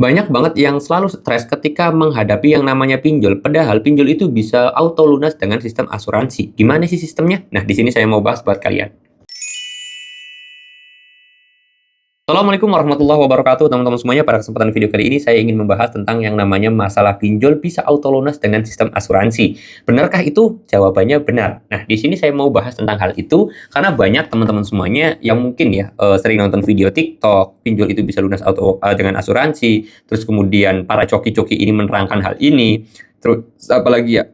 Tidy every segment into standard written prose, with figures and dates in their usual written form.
Banyak banget yang selalu stres ketika menghadapi yang namanya pinjol, padahal pinjol itu bisa auto lunas dengan sistem asuransi. Gimana sih sistemnya? Nah, di sini saya mau bahas buat kalian. Assalamualaikum warahmatullahi wabarakatuh, teman-teman semuanya. Pada kesempatan video kali ini, saya ingin membahas tentang yang namanya masalah pinjol bisa auto lunas dengan sistem asuransi. Benarkah itu? Jawabannya benar. Nah, di sini saya mau bahas tentang hal itu karena banyak teman-teman semuanya yang mungkin ya sering nonton video TikTok, pinjol itu bisa lunas auto dengan asuransi. Terus kemudian para coki-coki ini menerangkan hal ini. Terus apalagi ya?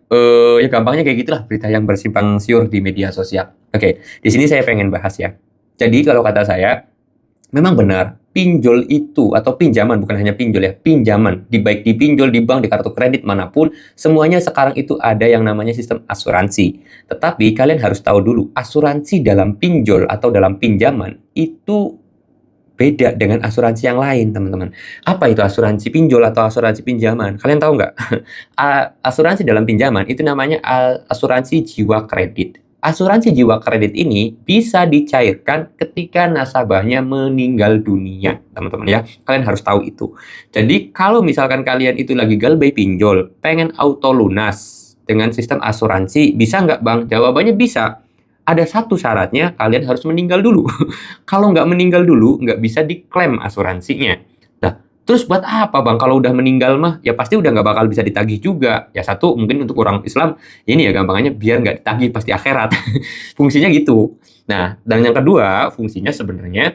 Ya gampangnya kayak gitulah berita yang bersimpang siur di media sosial. Oke, di sini saya pengen bahas ya. Jadi kalau kata saya, memang benar, pinjol itu atau pinjaman, bukan hanya pinjol ya, pinjaman, baik di pinjol, di bank, di kartu kredit, manapun, semuanya sekarang itu ada yang namanya sistem asuransi. Tetapi kalian harus tahu dulu, asuransi dalam pinjol atau dalam pinjaman itu beda dengan asuransi yang lain, teman-teman. Apa itu asuransi pinjol atau asuransi pinjaman? Kalian tahu nggak? Asuransi dalam pinjaman itu namanya asuransi jiwa kredit. Asuransi jiwa kredit ini bisa dicairkan ketika nasabahnya meninggal dunia, teman-teman ya. Kalian harus tahu itu. Jadi kalau misalkan kalian itu lagi galbay pinjol, pengen auto lunas dengan sistem asuransi, bisa nggak Bang? Jawabannya bisa. Ada satu syaratnya, kalian harus meninggal dulu. Kalau nggak meninggal dulu, nggak bisa diklaim asuransinya. Nah, terus buat apa Bang? Kalau udah meninggal mah, ya pasti udah nggak bakal bisa ditagih juga. Ya satu, mungkin untuk orang Islam, ini ya gampangnya biar nggak ditagih pasti akhirat. Fungsinya gitu. Nah, dan yang kedua, fungsinya sebenarnya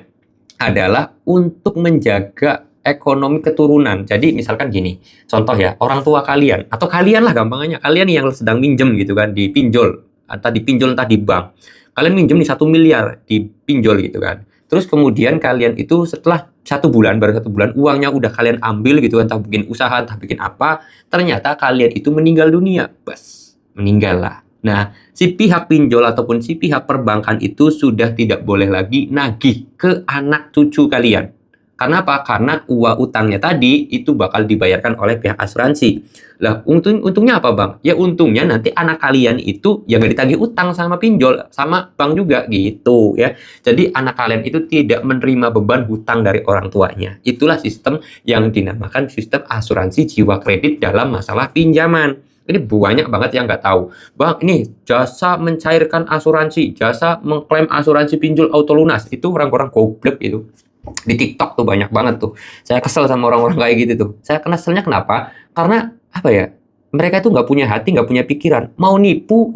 adalah untuk menjaga ekonomi keturunan. Jadi misalkan gini, contoh ya, orang tua kalian, atau kalian lah gampangnya, kalian yang sedang minjem gitu kan, di pinjol, entah di pinjol entah di bank. Kalian minjem nih 1 miliar di pinjol gitu kan. Terus kemudian kalian itu setelah 1 bulan, baru 1 bulan, uangnya udah kalian ambil gitu kan, entah bikin usaha, entah bikin apa, ternyata kalian itu meninggal dunia. Bas, meninggal lah. Nah, si pihak pinjol ataupun si pihak perbankan itu sudah tidak boleh lagi nagih ke anak cucu kalian. Karena apa? Karena utangnya tadi itu bakal dibayarkan oleh pihak asuransi. Lah, untungnya apa Bang? Ya untungnya nanti anak kalian itu ya nggak ditagih utang sama pinjol, sama bank juga gitu ya. Jadi anak kalian itu tidak menerima beban hutang dari orang tuanya. Itulah sistem yang dinamakan sistem asuransi jiwa kredit dalam masalah pinjaman. Ini banyak banget yang nggak tahu. Bang, ini jasa mencairkan asuransi, jasa mengklaim asuransi pinjol auto lunas. Itu orang-orang goblok itu. Di TikTok tuh banyak banget tuh. Saya kesel sama orang-orang kayak gitu tuh. Saya keselnya kenapa? Karena apa ya? Mereka itu nggak punya hati, nggak punya pikiran. Mau nipu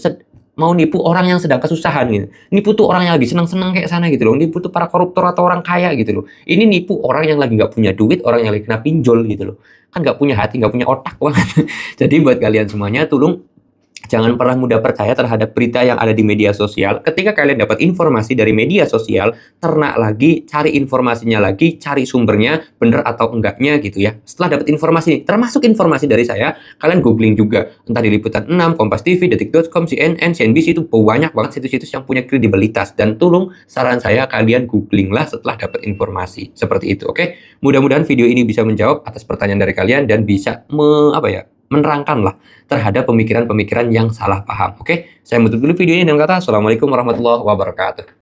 orang yang sedang kesusahan gitu. Nipu tuh orang yang lagi senang-senang kayak sana gitu loh. Nipu tuh para koruptor atau orang kaya gitu loh. Ini nipu orang yang lagi nggak punya duit, orang yang lagi kena pinjol gitu loh. Kan nggak punya hati, nggak punya otak banget. Jadi buat kalian semuanya, tolong jangan pernah mudah percaya terhadap berita yang ada di media sosial. Ketika kalian dapat informasi dari media sosial, ternak lagi, cari informasinya lagi, cari sumbernya, bener atau enggaknya gitu ya. Setelah dapat informasi, termasuk informasi dari saya, kalian googling juga. Entah di Liputan 6, Kompas TV, Detik.com, CNN, CNBC, itu banyak banget situs-situs yang punya kredibilitas. Dan tolong saran saya, kalian googlinglah setelah dapat informasi. Seperti itu, oke? Mudah-mudahan video ini bisa menjawab atas pertanyaan dari kalian dan bisa menerangkan lah terhadap pemikiran-pemikiran yang salah paham. Oke, saya menutup dulu video ini dengan kata Assalamualaikum warahmatullahi wabarakatuh.